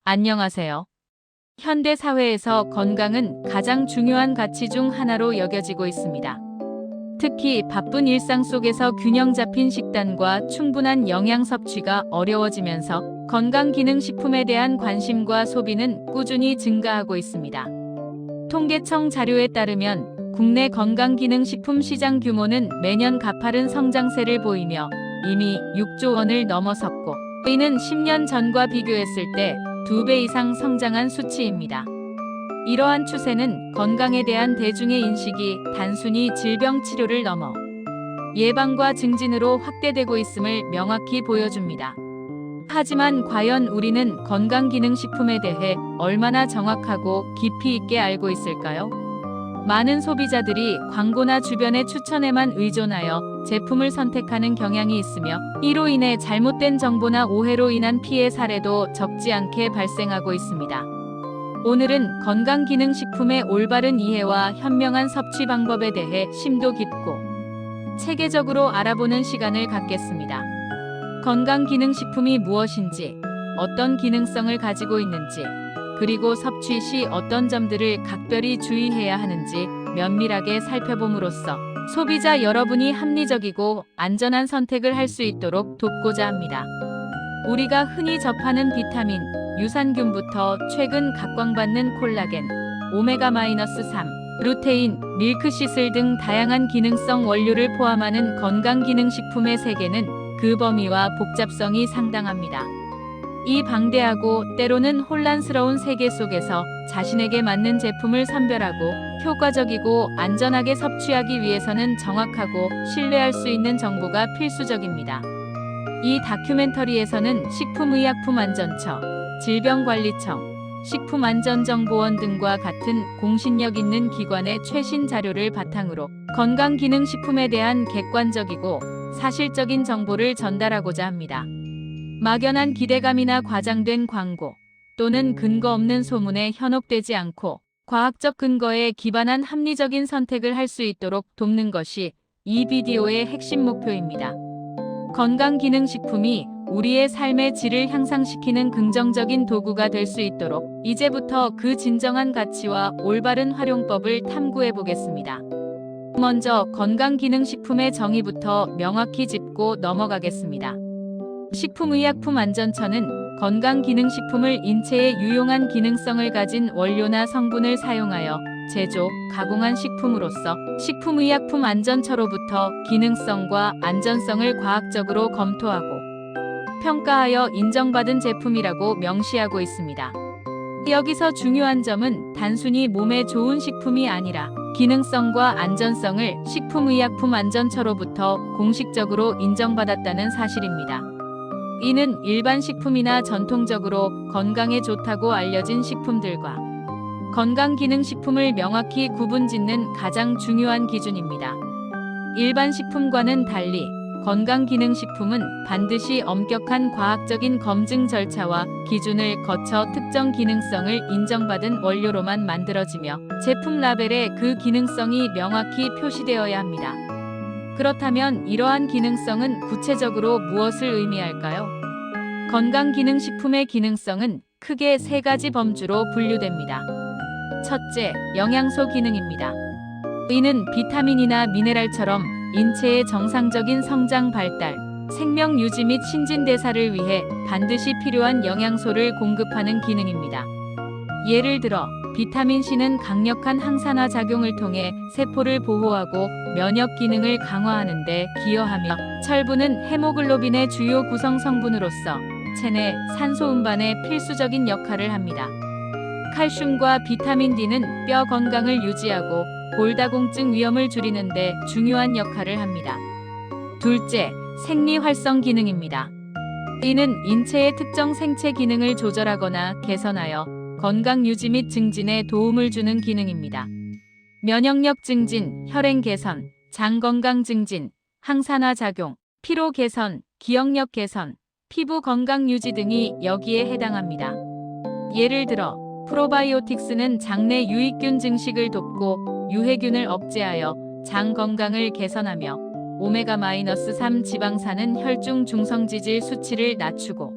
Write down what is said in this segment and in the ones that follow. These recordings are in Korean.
안녕하세요. 현대 사회에서 건강은 가장 중요한 가치 중 하나로 여겨지고 있습니다. 특히 바쁜 일상 속에서 균형 잡힌 식단과 충분한 영양 섭취가 어려워지면서 건강기능식품에 대한 관심과 소비는 꾸준히 증가하고 있습니다. 통계청 자료에 따르면 국내 건강기능식품 시장 규모는 매년 가파른 성장세를 보이며 이미 6조 원을 넘어섰고, 이는 10년 전과 비교했을 때 2배 이상 성장한 수치입니다. 이러한 추세는 건강에 대한 대중의 인식이 단순히 질병 치료를 넘어 예방과 증진으로 확대되고 있음을 명확히 보여줍니다. 하지만 과연 우리는 건강기능식품에 대해 얼마나 정확하고 깊이 있게 알고 있을까요? 많은 소비자들이 광고나 주변의 추천에만 의존하여 제품을 선택하는 경향이 있으며, 이로 인해 잘못된 정보나 오해로 인한 피해 사례도 적지 않게 발생하고 있습니다. 오늘은 건강기능식품의 올바른 이해와 현명한 섭취 방법에 대해 심도 깊고 체계적으로 알아보는 시간을 갖겠습니다. 건강기능식품이 무엇인지, 어떤 기능성을 가지고 있는지, 그리고 섭취 시 어떤 점들을 각별히 주의해야 하는지 면밀하게 살펴봄으로써 소비자 여러분이 합리적이고 안전한 선택을 할 수 있도록 돕고자 합니다. 우리가 흔히 접하는 비타민, 유산균부터 최근 각광받는 콜라겐, 오메가-3, 루테인, 밀크시슬 등 다양한 기능성 원료를 포함하는 건강기능식품의 세계는 그 범위와 복잡성이 상당합니다. 이 방대하고 때로는 혼란스러운 세계 속에서 자신에게 맞는 제품을 선별하고 효과적이고 안전하게 섭취하기 위해서는 정확하고 신뢰할 수 있는 정보가 필수적입니다. 이 다큐멘터리에서는 식품의약품안전처, 질병관리청, 식품안전정보원 등과 같은 공신력 있는 기관의 최신 자료를 바탕으로 건강기능식품에 대한 객관적이고 사실적인 정보를 전달하고자 합니다. 막연한 기대감이나 과장된 광고 또는 근거 없는 소문에 현혹되지 않고 과학적 근거에 기반한 합리적인 선택을 할 수 있도록 돕는 것이 이 비디오의 핵심 목표입니다. 건강기능식품이 우리의 삶의 질을 향상시키는 긍정적인 도구가 될 수 있도록 이제부터 그 진정한 가치와 올바른 활용법을 탐구해 보겠습니다. 먼저 건강기능식품의 정의부터 명확히 짚고 넘어가겠습니다. 식품의약품안전처는 건강기능식품을 인체에 유용한 기능성을 가진 원료나 성분을 사용하여 제조, 가공한 식품으로서 식품의약품안전처로부터 기능성과 안전성을 과학적으로 검토하고 평가하여 인정받은 제품이라고 명시하고 있습니다. 여기서 중요한 점은 단순히 몸에 좋은 식품이 아니라 기능성과 안전성을 식품의약품안전처로부터 공식적으로 인정받았다는 사실입니다. 이는 일반 식품이나 전통적으로 건강에 좋다고 알려진 식품들과 건강기능식품을 명확히 구분짓는 가장 중요한 기준입니다. 일반 식품과는 달리 건강기능식품은 반드시 엄격한 과학적인 검증 절차와 기준을 거쳐 특정 기능성을 인정받은 원료로만 만들어지며 제품 라벨에 그 기능성이 명확히 표시되어야 합니다. 그렇다면 이러한 기능성은 구체적으로 무엇을 의미할까요? 건강기능식품의 기능성은 크게 세 가지 범주로 분류됩니다. 첫째, 영양소 기능입니다. 이는 비타민이나 미네랄처럼 인체의 정상적인 성장 발달, 생명 유지 및 신진대사를 위해 반드시 필요한 영양소를 공급하는 기능입니다. 예를 들어 비타민-C는 강력한 항산화 작용을 통해 세포를 보호하고 면역 기능을 강화하는 데 기여하며, 철분은 헤모글로빈의 주요 구성 성분으로서 체내 산소 운반에 필수적인 역할을 합니다. 칼슘과 비타민 D는 뼈 건강을 유지하고 골다공증 위험을 줄이는 데 중요한 역할을 합니다. 둘째, 생리활성 기능입니다. 이는 인체의 특정 생체 기능을 조절하거나 개선하여 건강 유지 및 증진에 도움을 주는 기능입니다. 면역력 증진, 혈행 개선, 장 건강 증진, 항산화 작용, 피로 개선, 기억력 개선, 피부 건강 유지 등이 여기에 해당합니다. 예를 들어 프로바이오틱스는 장내 유익균 증식을 돕고 유해균을 억제하여 장 건강을 개선하며, 오메가-3 지방산은 혈중 중성지질 수치를 낮추고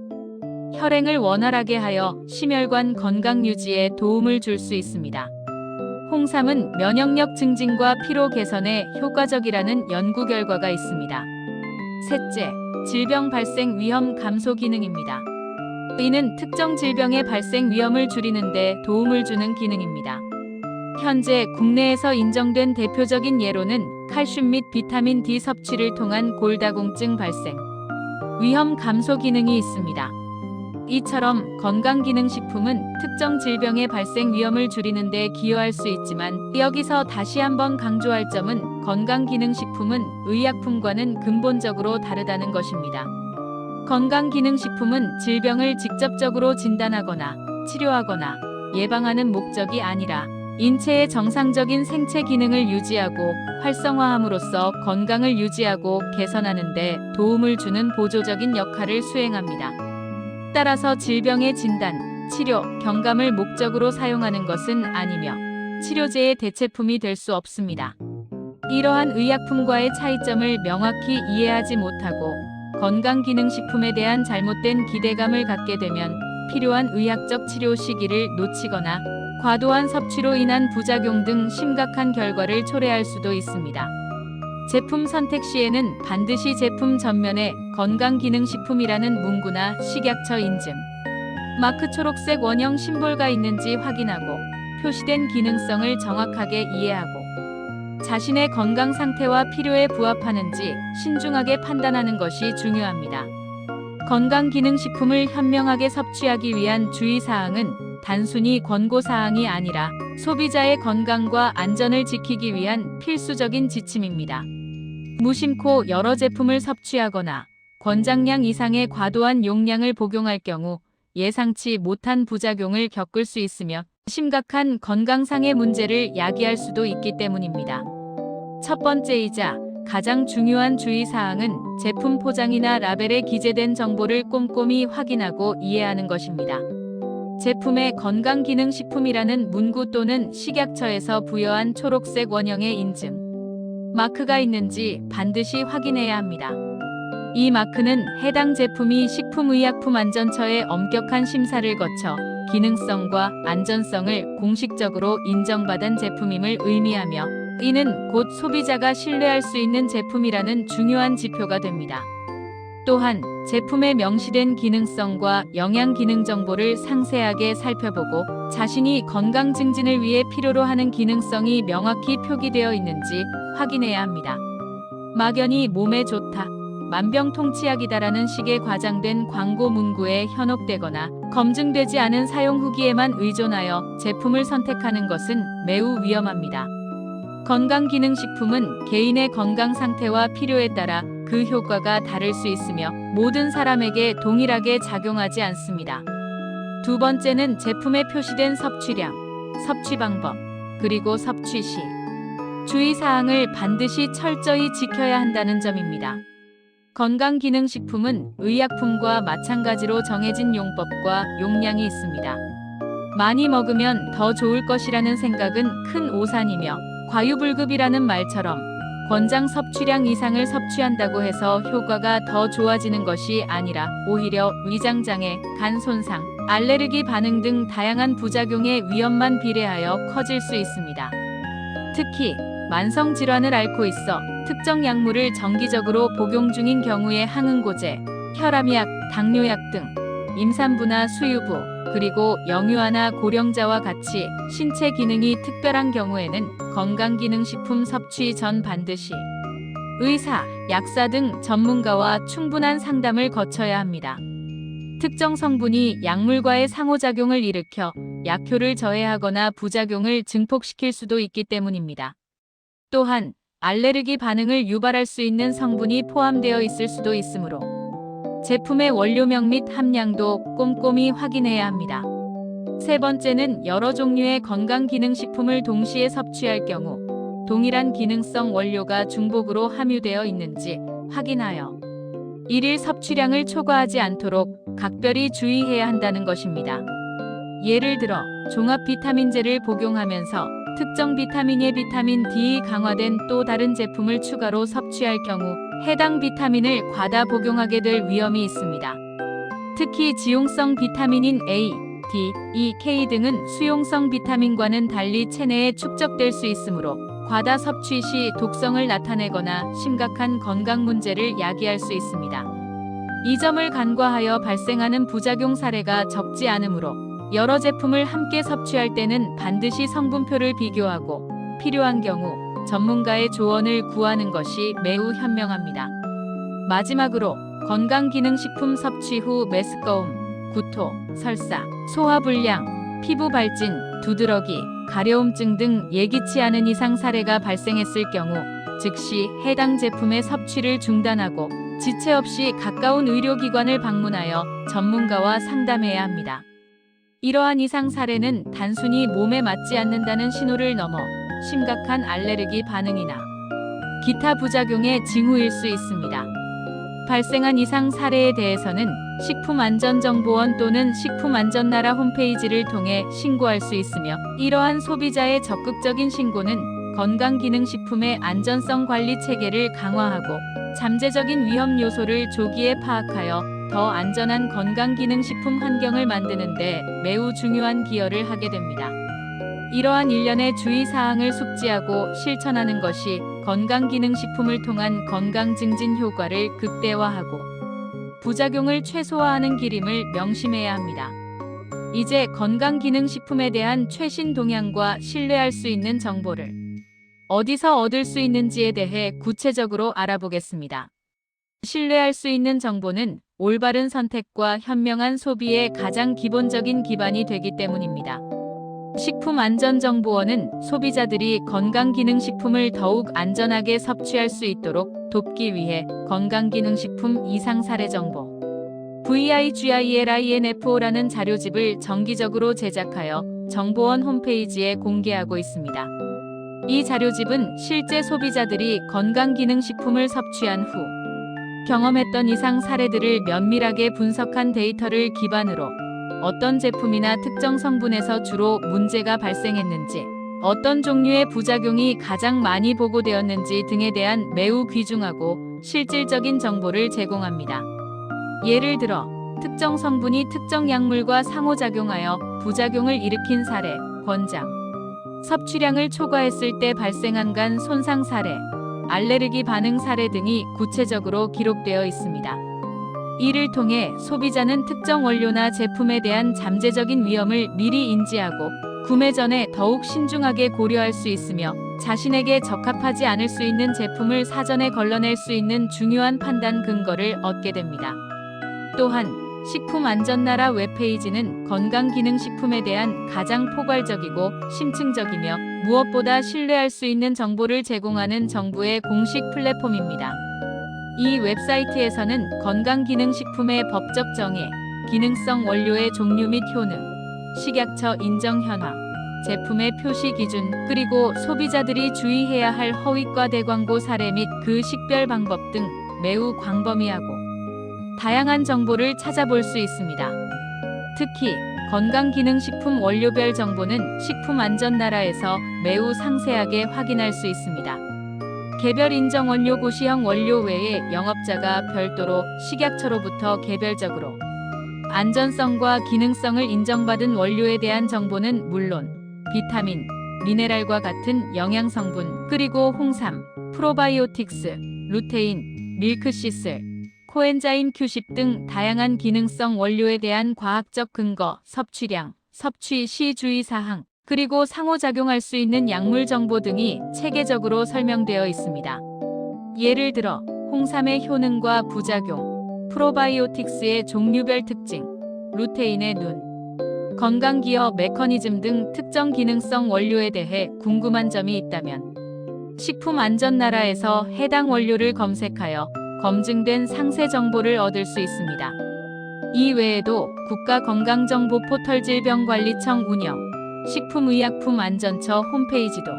혈행을 원활하게 하여 심혈관 건강 유지에 도움을 줄 수 있습니다. 홍삼은 면역력 증진과 피로 개선에 효과적이라는 연구 결과가 있습니다. 셋째, 질병 발생 위험 감소 기능입니다. 이는 특정 질병의 발생 위험을 줄이는 데 도움을 주는 기능입니다. 현재 국내에서 인정된 대표적인 예로는 칼슘 및 비타민 D 섭취를 통한 골다공증 발생 위험 감소 기능이 있습니다. 이처럼 건강기능식품은 특정 질병의 발생 위험을 줄이는 데 기여할 수 있지만 여기서 다시 한번 강조할 점은 건강기능식품은 의약품과는 근본적으로 다르다는 것입니다. 건강기능식품은 질병을 직접적으로 진단하거나 치료하거나 예방하는 목적이 아니라 인체의 정상적인 생체 기능을 유지하고 활성화함으로써 건강을 유지하고 개선하는 데 도움을 주는 보조적인 역할을 수행합니다. 따라서 질병의 진단, 치료, 경감을 목적으로 사용하는 것은 아니며 치료제의 대체품이 될 수 없습니다. 이러한 의약품과의 차이점을 명확히 이해하지 못하고 건강기능식품에 대한 잘못된 기대감을 갖게 되면 필요한 의학적 치료 시기를 놓치거나 과도한 섭취로 인한 부작용 등 심각한 결과를 초래할 수도 있습니다. 제품 선택 시에는 반드시 제품 전면에 건강기능식품이라는 문구나 식약처 인증, 마크 초록색 원형 심볼가 있는지 확인하고 표시된 기능성을 정확하게 이해하고 자신의 건강 상태와 필요에 부합하는지 신중하게 판단하는 것이 중요합니다. 건강기능식품을 현명하게 섭취하기 위한 주의사항은 단순히 권고사항이 아니라 소비자의 건강과 안전을 지키기 위한 필수적인 지침입니다. 무심코 여러 제품을 섭취하거나 권장량 이상의 과도한 용량을 복용할 경우 예상치 못한 부작용을 겪을 수 있으며 심각한 건강상의 문제를 야기할 수도 있기 때문입니다. 첫 번째이자 가장 중요한 주의사항은 제품 포장이나 라벨에 기재된 정보를 꼼꼼히 확인하고 이해하는 것입니다. 제품에 건강기능식품이라는 문구 또는 식약처에서 부여한 초록색 원형의 인증, 마크가 있는지 반드시 확인해야 합니다. 이 마크는 해당 제품이 식품의약품안전처의 엄격한 심사를 거쳐 기능성과 안전성을 공식적으로 인정받은 제품임을 의미하며 이는 곧 소비자가 신뢰할 수 있는 제품이라는 중요한 지표가 됩니다. 또한 제품에 명시된 기능성과 영양 기능 정보를 상세하게 살펴보고 자신이 건강 증진을 위해 필요로 하는 기능성이 명확히 표기되어 있는지 확인해야 합니다. 막연히 몸에 좋다, 만병통치약이다라는 식의 과장된 광고 문구에 현혹되거나 검증되지 않은 사용 후기에만 의존하여 제품을 선택하는 것은 매우 위험합니다. 건강기능식품은 개인의 건강 상태와 필요에 따라 그 효과가 다를 수 있으며 모든 사람에게 동일하게 작용하지 않습니다. 두 번째는 제품에 표시된 섭취량, 섭취 방법, 그리고 섭취 시 주의사항을 반드시 철저히 지켜야 한다는 점입니다. 건강기능식품은 의약품과 마찬가지로 정해진 용법과 용량이 있습니다. 많이 먹으면 더 좋을 것이라는 생각은 큰 오산이며 과유불급이라는 말처럼 권장 섭취량 이상을 섭취한다고 해서 효과가 더 좋아지는 것이 아니라 오히려 위장장애, 간 손상, 알레르기 반응 등 다양한 부작용의 위험만 비례하여 커질 수 있습니다. 특히 만성 질환을 앓고 있어 특정 약물을 정기적으로 복용 중인 경우에 항응고제, 혈압약, 당뇨약 등 임산부나 수유부, 그리고 영유아나 고령자와 같이 신체 기능이 특별한 경우에는 건강기능식품 섭취 전 반드시 의사, 약사 등 전문가와 충분한 상담을 거쳐야 합니다. 특정 성분이 약물과의 상호작용을 일으켜 약효를 저해하거나 부작용을 증폭시킬 수도 있기 때문입니다. 또한 알레르기 반응을 유발할 수 있는 성분이 포함되어 있을 수도 있으므로 제품의 원료명 및 함량도 꼼꼼히 확인해야 합니다. 세 번째는 여러 종류의 건강기능식품을 동시에 섭취할 경우 동일한 기능성 원료가 중복으로 함유되어 있는지 확인하여 일일 섭취량을 초과하지 않도록 각별히 주의해야 한다는 것입니다. 예를 들어 종합 비타민제를 복용하면서 특정 비타민의 비타민 D 강화된 또 다른 제품을 추가로 섭취할 경우 해당 비타민을 과다 복용하게 될 위험이 있습니다. 특히 지용성 비타민인 A, D, E, K 등은 수용성 비타민과는 달리 체내에 축적될 수 있으므로 과다 섭취 시 독성을 나타내거나 심각한 건강 문제를 야기할 수 있습니다. 이 점을 간과하여 발생하는 부작용 사례가 적지 않으므로 여러 제품을 함께 섭취할 때는 반드시 성분표를 비교하고 필요한 경우 전문가의 조언을 구하는 것이 매우 현명합니다. 마지막으로 건강기능식품 섭취 후 메스꺼움, 구토, 설사, 소화불량, 피부 발진, 두드러기, 가려움증 등 예기치 않은 이상 사례가 발생했을 경우 즉시 해당 제품의 섭취를 중단하고 지체 없이 가까운 의료기관을 방문하여 전문가와 상담해야 합니다. 이러한 이상 사례는 단순히 몸에 맞지 않는다는 신호를 넘어 심각한 알레르기 반응이나 기타 부작용의 징후일 수 있습니다. 발생한 이상 사례에 대해서는 식품안전정보원 또는 식품안전나라 홈페이지를 통해 신고할 수 있으며 이러한 소비자의 적극적인 신고는 건강기능식품의 안전성 관리 체계를 강화하고 잠재적인 위험 요소를 조기에 파악하여 더 안전한 건강기능식품 환경을 만드는 데 매우 중요한 기여를 하게 됩니다. 이러한 일련의 주의사항을 숙지하고 실천하는 것이 건강기능식품을 통한 건강증진 효과를 극대화하고 부작용을 최소화하는 길임을 명심해야 합니다. 이제 건강기능식품에 대한 최신 동향과 신뢰할 수 있는 정보를 어디서 얻을 수 있는지에 대해 구체적으로 알아보겠습니다. 신뢰할 수 있는 정보는 올바른 선택과 현명한 소비의 가장 기본적인 기반이 되기 때문입니다. 식품안전정보원은 소비자들이 건강기능식품을 더욱 안전하게 섭취할 수 있도록 돕기 위해 건강기능식품 이상 사례 정보 VIGILINFO라는 자료집을 정기적으로 제작하여 정보원 홈페이지에 공개하고 있습니다. 이 자료집은 실제 소비자들이 건강기능식품을 섭취한 후 경험했던 이상 사례들을 면밀하게 분석한 데이터를 기반으로 어떤 제품이나 특정 성분에서 주로 문제가 발생했는지, 어떤 종류의 부작용이 가장 많이 보고되었는지 등에 대한 매우 귀중하고 실질적인 정보를 제공합니다. 예를 들어, 특정 성분이 특정 약물과 상호작용하여 부작용을 일으킨 사례, 권장, 섭취량을 초과했을 때 발생한 간 손상 사례, 알레르기 반응 사례 등이 구체적으로 기록되어 있습니다. 이를 통해 소비자는 특정 원료나 제품에 대한 잠재적인 위험을 미리 인지하고 구매 전에 더욱 신중하게 고려할 수 있으며 자신에게 적합하지 않을 수 있는 제품을 사전에 걸러낼 수 있는 중요한 판단 근거를 얻게 됩니다. 또한 식품안전나라 웹페이지는 건강기능식품에 대한 가장 포괄적이고 심층적이며 무엇보다 신뢰할 수 있는 정보를 제공하는 정부의 공식 플랫폼입니다. 이 웹사이트에서는 건강기능식품의 법적 정의, 기능성 원료의 종류 및 효능, 식약처 인정 현황, 제품의 표시 기준, 그리고 소비자들이 주의해야 할 허위과 대광고 사례 및 그 식별 방법 등 매우 광범위하고 다양한 정보를 찾아볼 수 있습니다. 특히 건강기능식품 원료별 정보는 식품안전나라에서 매우 상세하게 확인할 수 있습니다. 개별 인정 원료 고시형 원료 외에 영업자가 별도로 식약처로부터 개별적으로 안전성과 기능성을 인정받은 원료에 대한 정보는 물론 비타민, 미네랄과 같은 영양성분, 그리고 홍삼, 프로바이오틱스, 루테인, 밀크시슬, 코엔자임 Q10 등 다양한 기능성 원료에 대한 과학적 근거, 섭취량, 섭취 시 주의사항, 그리고 상호작용할 수 있는 약물 정보 등이 체계적으로 설명되어 있습니다. 예를 들어 홍삼의 효능과 부작용, 프로바이오틱스의 종류별 특징, 루테인의 눈, 건강기여 메커니즘 등 특정 기능성 원료에 대해 궁금한 점이 있다면 식품안전나라에서 해당 원료를 검색하여 검증된 상세 정보를 얻을 수 있습니다. 이 외에도 국가건강정보 포털 질병관리청 운영, 식품의약품안전처 홈페이지도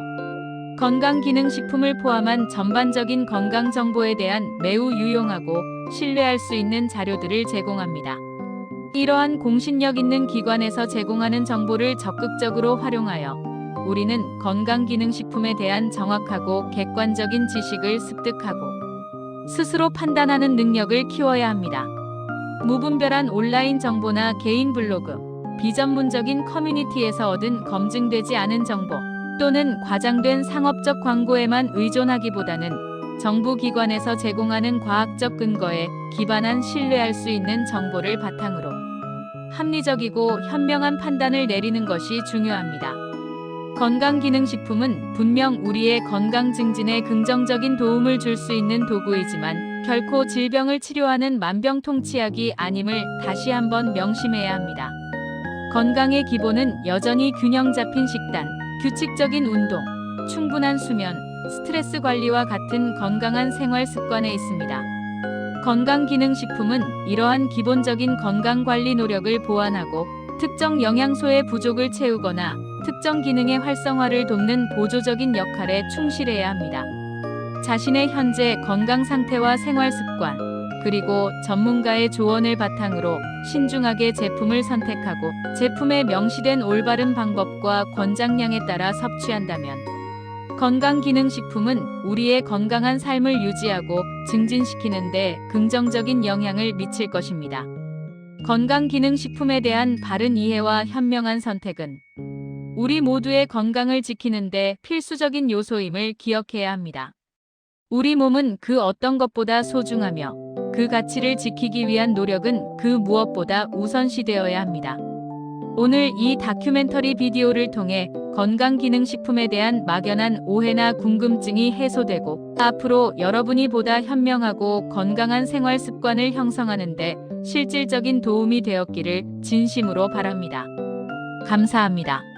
건강기능식품을 포함한 전반적인 건강정보에 대한 매우 유용하고 신뢰할 수 있는 자료들을 제공합니다. 이러한 공신력 있는 기관에서 제공하는 정보를 적극적으로 활용하여 우리는 건강기능식품에 대한 정확하고 객관적인 지식을 습득하고 스스로 판단하는 능력을 키워야 합니다. 무분별한 온라인 정보나 개인 블로그, 비전문적인 커뮤니티에서 얻은 검증되지 않은 정보 또는 과장된 상업적 광고에만 의존하기보다는 정부 기관에서 제공하는 과학적 근거에 기반한 신뢰할 수 있는 정보를 바탕으로 합리적이고 현명한 판단을 내리는 것이 중요합니다. 건강기능식품은 분명 우리의 건강 증진에 긍정적인 도움을 줄 수 있는 도구이지만 결코 질병을 치료하는 만병통치약이 아님을 다시 한번 명심해야 합니다. 건강의 기본은 여전히 균형 잡힌 식단, 규칙적인 운동, 충분한 수면, 스트레스 관리와 같은 건강한 생활 습관에 있습니다. 건강기능식품은 이러한 기본적인 건강관리 노력을 보완하고 특정 영양소의 부족을 채우거나 특정 기능의 활성화를 돕는 보조적인 역할에 충실해야 합니다. 자신의 현재 건강 상태와 생활 습관, 그리고 전문가의 조언을 바탕으로 신중하게 제품을 선택하고 제품에 명시된 올바른 방법과 권장량에 따라 섭취한다면 건강기능식품은 우리의 건강한 삶을 유지하고 증진시키는 데 긍정적인 영향을 미칠 것입니다. 건강기능식품에 대한 바른 이해와 현명한 선택은 우리 모두의 건강을 지키는 데 필수적인 요소임을 기억해야 합니다. 우리 몸은 그 어떤 것보다 소중하며 그 가치를 지키기 위한 노력은 그 무엇보다 우선시되어야 합니다. 오늘 이 다큐멘터리 비디오를 통해 건강기능식품에 대한 막연한 오해나 궁금증이 해소되고 앞으로 여러분이 보다 현명하고 건강한 생활 습관을 형성하는 데 실질적인 도움이 되었기를 진심으로 바랍니다. 감사합니다.